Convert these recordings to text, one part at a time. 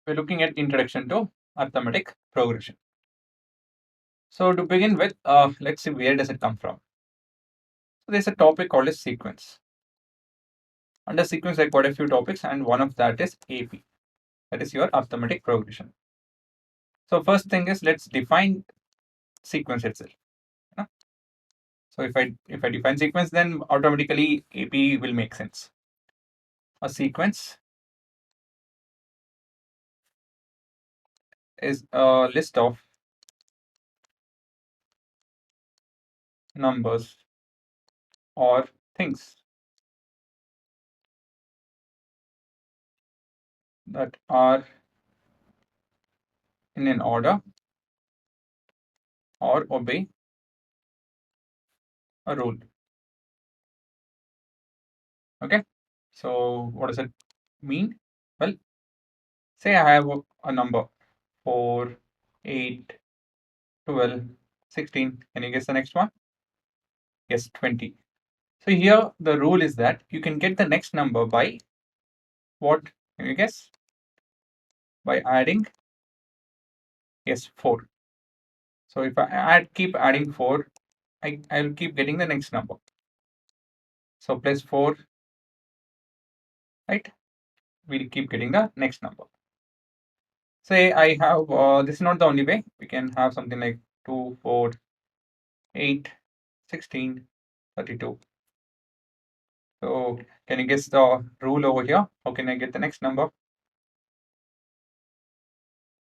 we're looking at introduction to arithmetic progression. So to begin with, let's see where does it come from. So there's a topic called a sequence. Under sequence, there are quite a few topics, and one of that is AP. That is your arithmetic progression. So first thing is let's define sequence itself. you know. So if I define sequence, then automatically AP will make sense. A sequence is a list of numbers or things that are in an order or obey a rule. Okay, so what does it mean? Well, say I have a number 4, 8, 12, 16. Can you guess the next one? Yes, 20. So here the rule is that you can get the next number by what? Can you guess? By adding, yes, 4. So if I keep adding 4, I'll keep getting the next number. So plus 4, right? We'll keep getting the next number. Say I have, this is not the only way. We can have something like 2, 4, 8, 16, 32. So can you guess the rule over here? How can I get the next number?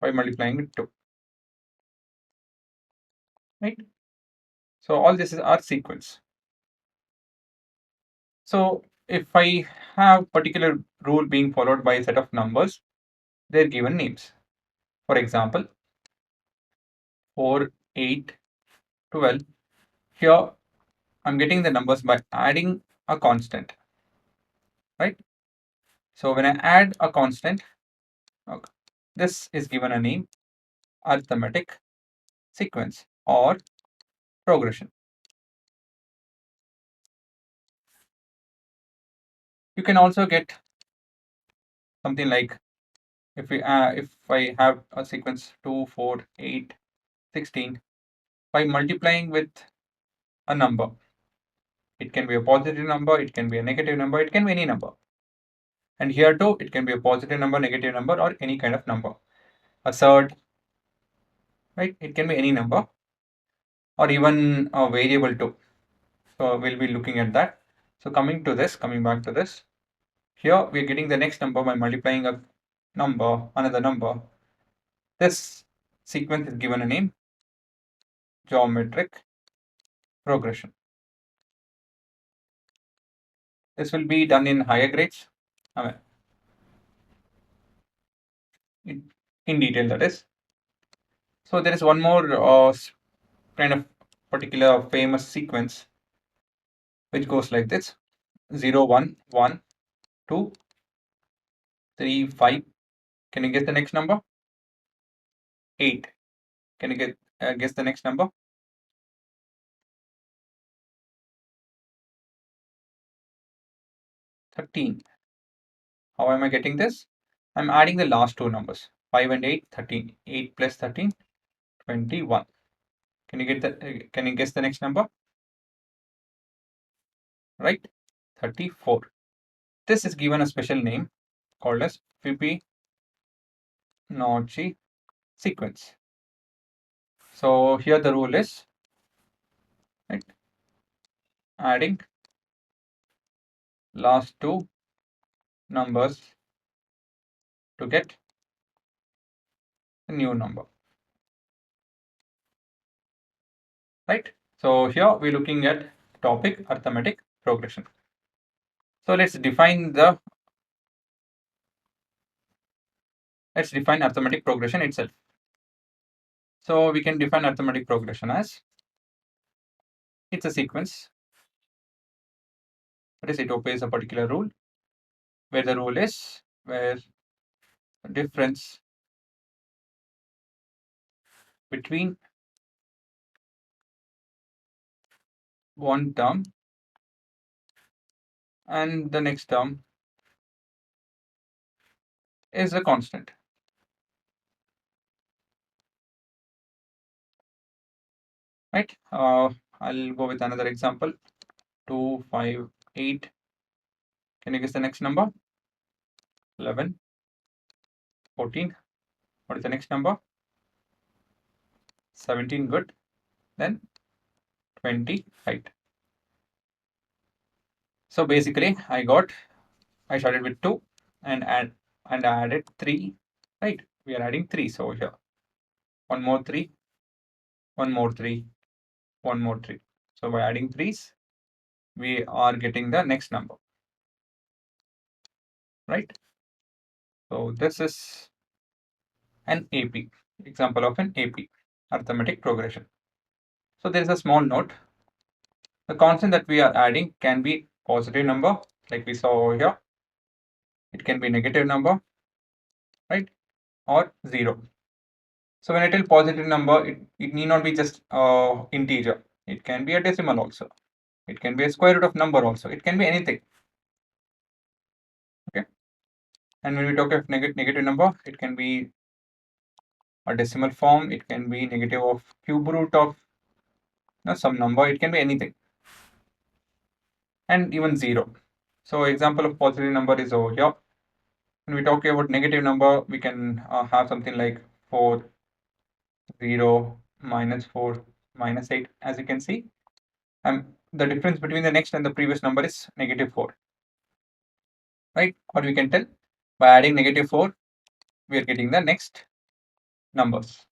By multiplying with 2. Right? So all this is our sequence. So if I have particular rule being followed by a set of numbers, they're given names. For example, 4, 8, 12. Here I'm getting the numbers by adding a constant. Right? So when I add a constant, okay, this is given a name, arithmetic sequence or progression. You can also get something like if I have a sequence 2, 4, 8, 16, by multiplying with a number. It can be a positive number, it can be a negative number, it can be any number. And here too, it can be a positive number, negative number, or any kind of number. A third, right? It can be any number, or even a variable too. So we'll be looking at that. So coming back to this, here we're getting the next number by multiplying a number, another number. This sequence is given a name, geometric progression. This will be done in higher grades. I mean, in detail, that is. So there is one more kind of particular famous sequence which goes like this: 0, 1, 1, 2, 3, 5. Can you guess the next number? 8. Can you guess the next number? 13. How am I getting this? I'm adding the last two numbers, 5 and 8, 13. 8 plus 13, 21. Can you guess the next number? Right? 34. This is given a special name called as Fibonacci sequence. So here the rule is, right, adding last two numbers to get a new number. Right? So here we're looking at topic arithmetic progression. So let's define arithmetic progression itself. So we can define arithmetic progression as it's a sequence. That is, it obeys a particular rule, where the rule is where the difference between one term and the next term is a constant. right? I'll go with another example. 2, 5, 8. Can you guess the next number? 11, 14. What is the next number? 17. Good. Then 20. Right. So basically, I started with 2 and I added 3. Right. We are adding 3. So here, one more 3, one more 3, one more 3. So by adding 3s, we are getting the next number. Right. So this is an AP, example of an AP, arithmetic progression. So there is a small note. The constant that we are adding can be positive number, like we saw over here. It can be negative number, right? Or 0. So when I tell positive number, it need not be just integer. It can be a decimal also. It can be a square root of number also. It can be anything. Okay. And when we talk of negative number, it can be a decimal form. It can be negative of cube root of some number. It can be anything. And even 0. So example of positive number is over here. When we talk about negative number, we can have something like 4, 0, -4, -8. As you can see, the difference between the next and the previous number is -4. Right? What we can tell, by adding -4, we are getting the next numbers.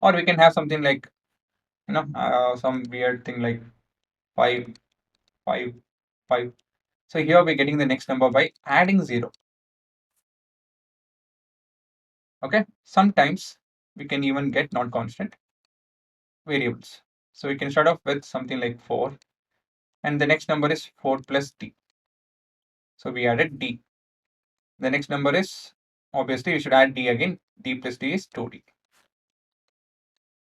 Or we can have something like, some weird thing like 5, 5, 5. So here we're getting the next number by adding 0. Okay. Sometimes we can even get non-constant variables. So we can start off with something like 4, and the next number is 4 plus d. So we added d. The next number is, obviously we should add d again. D plus d is 2d.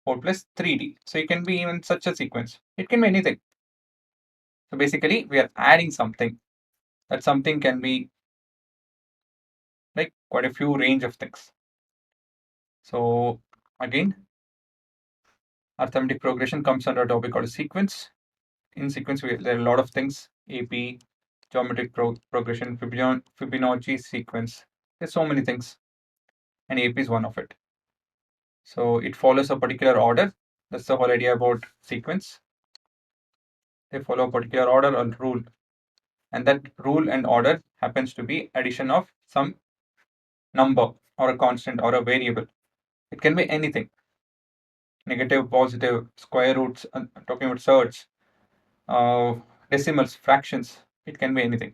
4 plus 3d. So it can be even such a sequence. It can be anything. So basically we are adding something. That something can be like quite a few range of things. So again, arithmetic progression comes under a topic called sequence. In sequence, there are a lot of things: AP, geometric progression, Fibonacci sequence. There's so many things, and AP is one of it. So it follows a particular order. That's the whole idea about sequence. They follow a particular order or rule, and that rule and order happens to be addition of some number or a constant or a variable. It can be anything: negative, positive, square roots. Talking about surds, decimals, fractions. It can be anything.